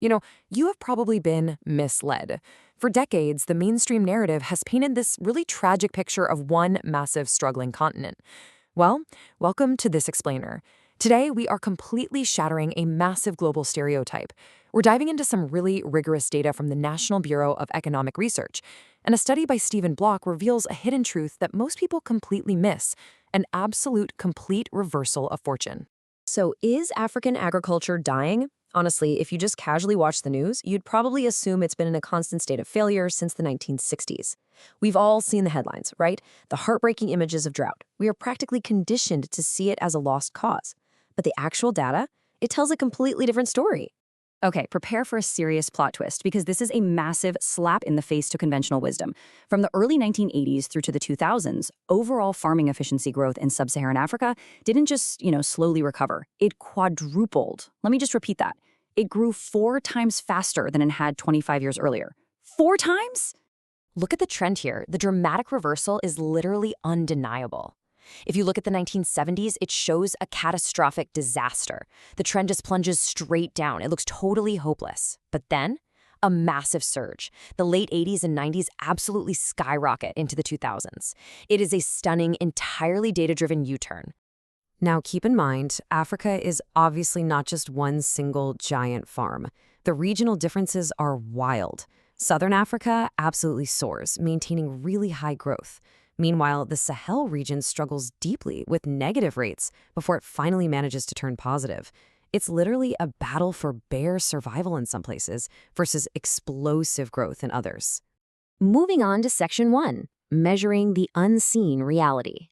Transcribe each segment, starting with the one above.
You know, you have probably been misled. For decades, the mainstream narrative has painted this really tragic picture of one massive struggling continent. Well, welcome to This Explainer. Today, we are completely shattering a massive global stereotype. We're diving into some really rigorous data from the National Bureau of Economic Research, and a study by Stephen Block reveals a hidden truth that most people completely miss, an absolute complete reversal of fortune. So, is African agriculture dying? Honestly, if you just casually watch the news, you'd probably assume it's been in a constant state of failure since the 1960s. We've all seen the headlines, right? The heartbreaking images of drought. We are practically conditioned to see it as a lost cause. But the actual data, it tells a completely different story. Okay, prepare for a serious plot twist because this is a massive slap in the face to conventional wisdom. From the early 1980s through to the 2000s, overall farming efficiency growth in Sub-Saharan Africa didn't just, slowly recover. It quadrupled. Let me just repeat that. It grew 4 times faster than it had 25 years earlier. 4 times? Look at the trend here. The dramatic reversal is literally undeniable. If you look at the 1970s, it shows a catastrophic disaster. The trend just plunges straight down. It looks totally hopeless. But then, a massive surge. The late 80s and 90s absolutely skyrocket into the 2000s. It is a stunning, entirely data-driven U-turn. Now, keep in mind, Africa is obviously not just one single giant farm. The regional differences are wild. Southern Africa absolutely soars, maintaining really high growth. Meanwhile, the Sahel region struggles deeply with negative rates before it finally manages to turn positive. It's literally a battle for bare survival in some places versus explosive growth in others. Moving on to Section 1, measuring the unseen reality.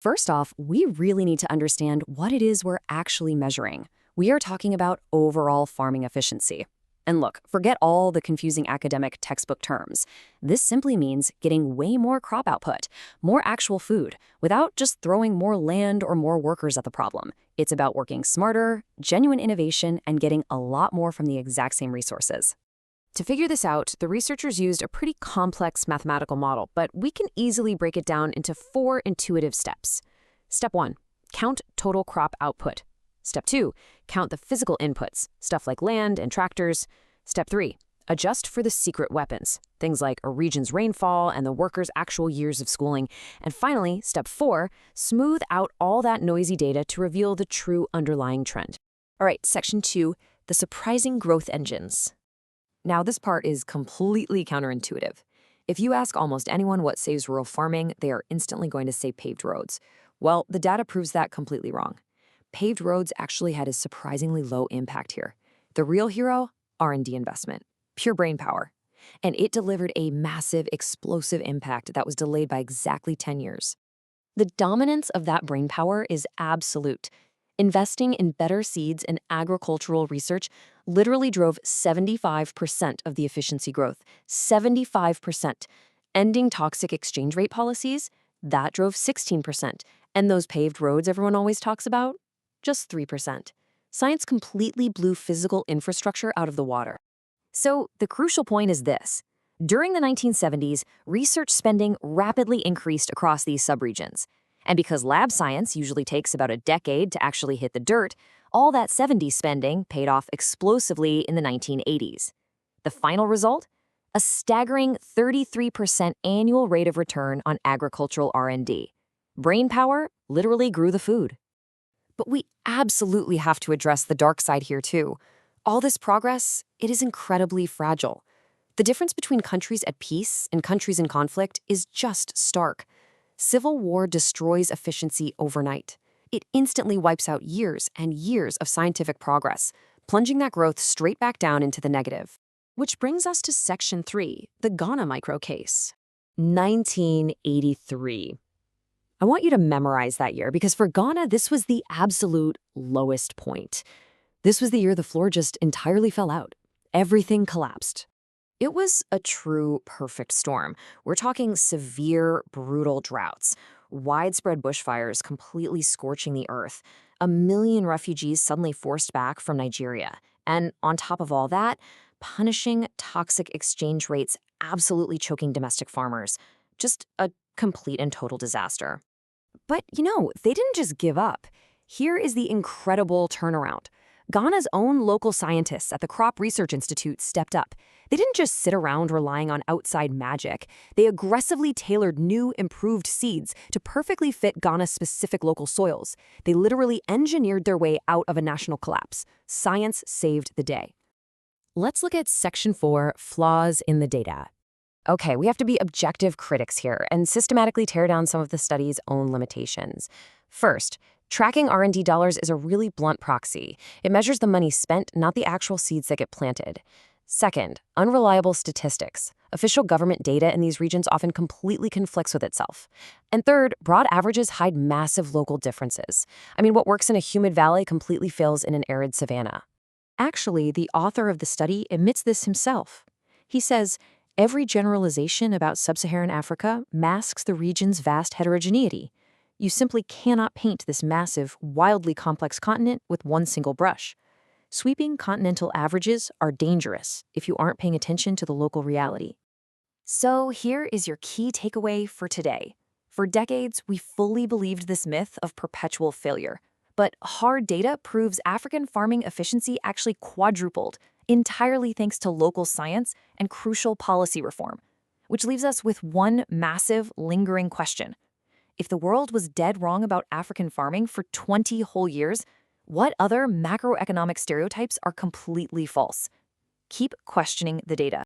First off, we really need to understand what it is we're actually measuring. We are talking about overall farming efficiency. And look, forget all the confusing academic textbook terms. This simply means getting way more crop output, more actual food, without just throwing more land or more workers at the problem. It's about working smarter, genuine innovation, and getting a lot more from the exact same resources. To figure this out, the researchers used a pretty complex mathematical model, but we can easily break it down into 4 intuitive steps. Step 1, count total crop output. Step 2, count the physical inputs, stuff like land and tractors. Step 3, adjust for the secret weapons, things like a region's rainfall and the workers' actual years of schooling. And finally, Step 4, smooth out all that noisy data to reveal the true underlying trend. All right, Section 2, the surprising growth engines. Now, this part is completely counterintuitive. If you ask almost anyone what saves rural farming, they are instantly going to say paved roads. Well, the data proves that completely wrong. Paved roads actually had a surprisingly low impact here. The real hero? R&D investment. Pure brain power. And it delivered a massive, explosive impact that was delayed by exactly 10 years. The dominance of that brain power is absolute. Investing in better seeds and agricultural research literally drove 75% of the efficiency growth. 75%. Ending toxic exchange rate policies? That drove 16%. And those paved roads everyone always talks about? Just 3%. Science completely blew physical infrastructure out of the water. So the crucial point is this. During the 1970s, research spending rapidly increased across these subregions. And because lab science usually takes about a decade to actually hit the dirt, all that 70s spending paid off explosively in the 1980s. The final result? A staggering 33% annual rate of return on agricultural R&D. Brainpower literally grew the food. But we absolutely have to address the dark side here too. All this progress, it is incredibly fragile. The difference between countries at peace and countries in conflict is just stark. Civil war destroys efficiency overnight. It instantly wipes out years and years of scientific progress, plunging that growth straight back down into the negative. Which brings us to Section 3, the Ghana micro case. 1983. I want you to memorize that year because for Ghana, this was the absolute lowest point. This was the year the floor just entirely fell out. Everything collapsed. It was a true perfect storm. We're talking severe, brutal droughts, widespread bushfires completely scorching the earth, 1 million refugees suddenly forced back from Nigeria, and on top of all that, punishing toxic exchange rates absolutely choking domestic farmers. Just a complete and total disaster. But, they didn't just give up. Here is the incredible turnaround. Ghana's own local scientists at the Crop Research Institute stepped up. They didn't just sit around relying on outside magic. They aggressively tailored new, improved seeds to perfectly fit Ghana's specific local soils. They literally engineered their way out of a national collapse. Science saved the day. Let's look at Section 4, Flaws in the Data. Okay, we have to be objective critics here and systematically tear down some of the study's own limitations. First, tracking R&D dollars is a really blunt proxy. It measures the money spent, not the actual seeds that get planted. Second, unreliable statistics. Official government data in these regions often completely conflicts with itself. And third, broad averages hide massive local differences. I mean, what works in a humid valley completely fails in an arid savanna. Actually, the author of the study admits this himself. He says, every generalization about Sub-Saharan Africa masks the region's vast heterogeneity. You simply cannot paint this massive, wildly complex continent with one single brush. Sweeping continental averages are dangerous if you aren't paying attention to the local reality. So here is your key takeaway for today. For decades, we fully believed this myth of perpetual failure. But hard data proves African farming efficiency actually quadrupled, entirely thanks to local science and crucial policy reform. Which leaves us with one massive, lingering question. If the world was dead wrong about African farming for 20 whole years, what other macroeconomic stereotypes are completely false? Keep questioning the data.